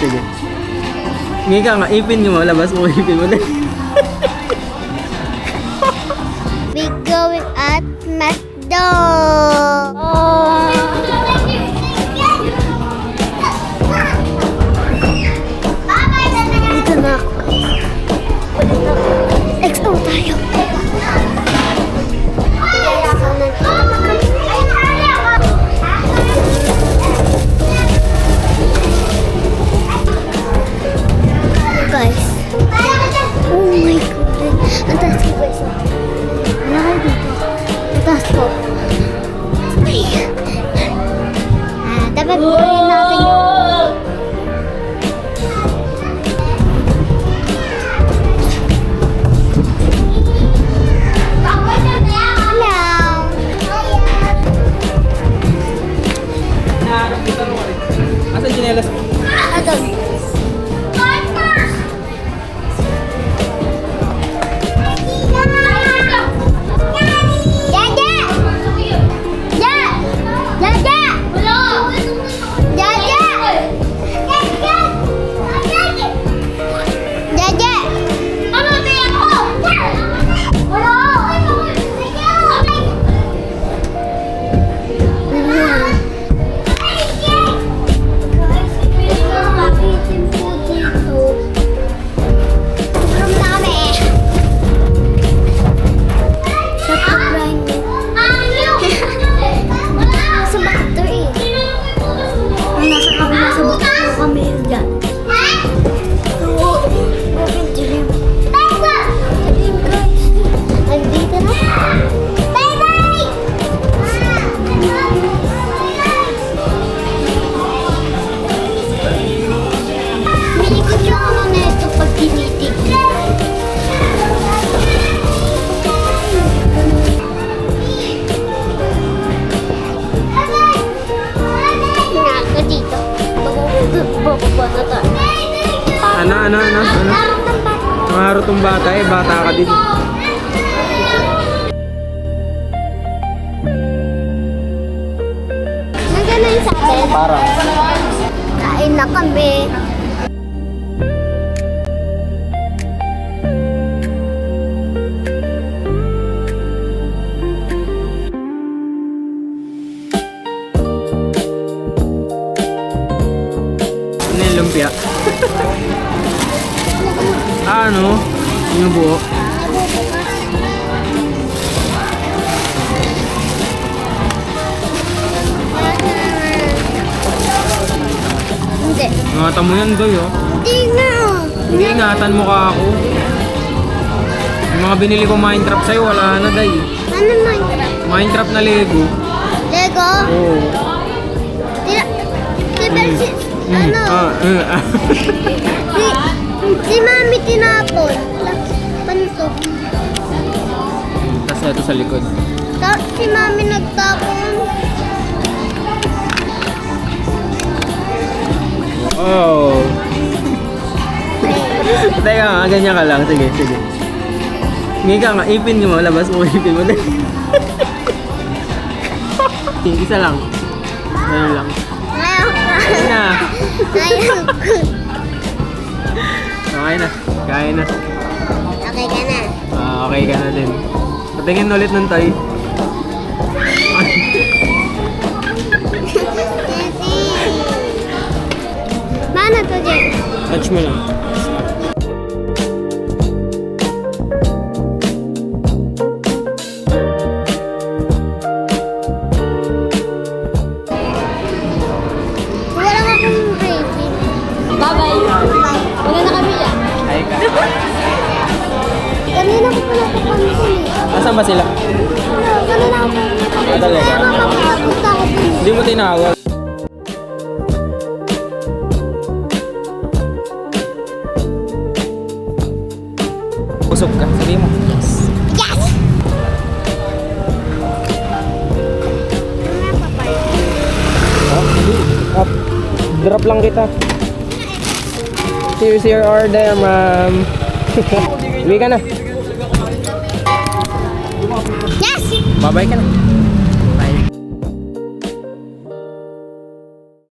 sige. Ngayon ka nga, ipin nyo mo, labas mo, ipin mo din. We going at McDo. Dito na. XO tayo. Guys. Oh my goodness. Ang taas ko guys. Wala kayo dito. Ang taas ko. Ay. Dapat buhayin natin yung... Asan chinelas mo? Adon. Ano? Mangaro tong bata eh, bata ka din. Nandiyan na yung sa atin. Parang. Kain na kami. Ano yung lumpia? Ano? Yung buo? Hindi. Ingatan mo yan, Doy, oh. Hindi na. Hindi, ingatan mo ka ako. Yung mga binili ko Minecraft sa'yo, wala na, Day. Ano Minecraft? Minecraft na Lego. Lego? Oo. Ano? Si Mami tinapon. Paano to? Tapos ito sa likod. Si Mami nagtapon. Oh. Teka nga, ganyan ka lang. Sige. Ngayon ka nga, ipin nyo mo, labas mo, ipin mo din. Isa lang. Ganyan lang. Ayun na. Kaya na. Okay ka na. Okay ka na din. Patingin ulit ng toy. Mana to, Jen? Touch mo lang. Wala akong rating. Bye-bye. Wala na kami dyan. Ay ka. Kanina ko pala papansin eh. Asan ba sila? Kanina ko pala papansin. Talaga? Kaya mapapagpunta ako dun. Hindi mo tinawag. Busog ka, sabi mo. Yes! Up. Drop lang kita. Here's your order, ma'am. Uwi ka na. Yes! Bye-bye ka na.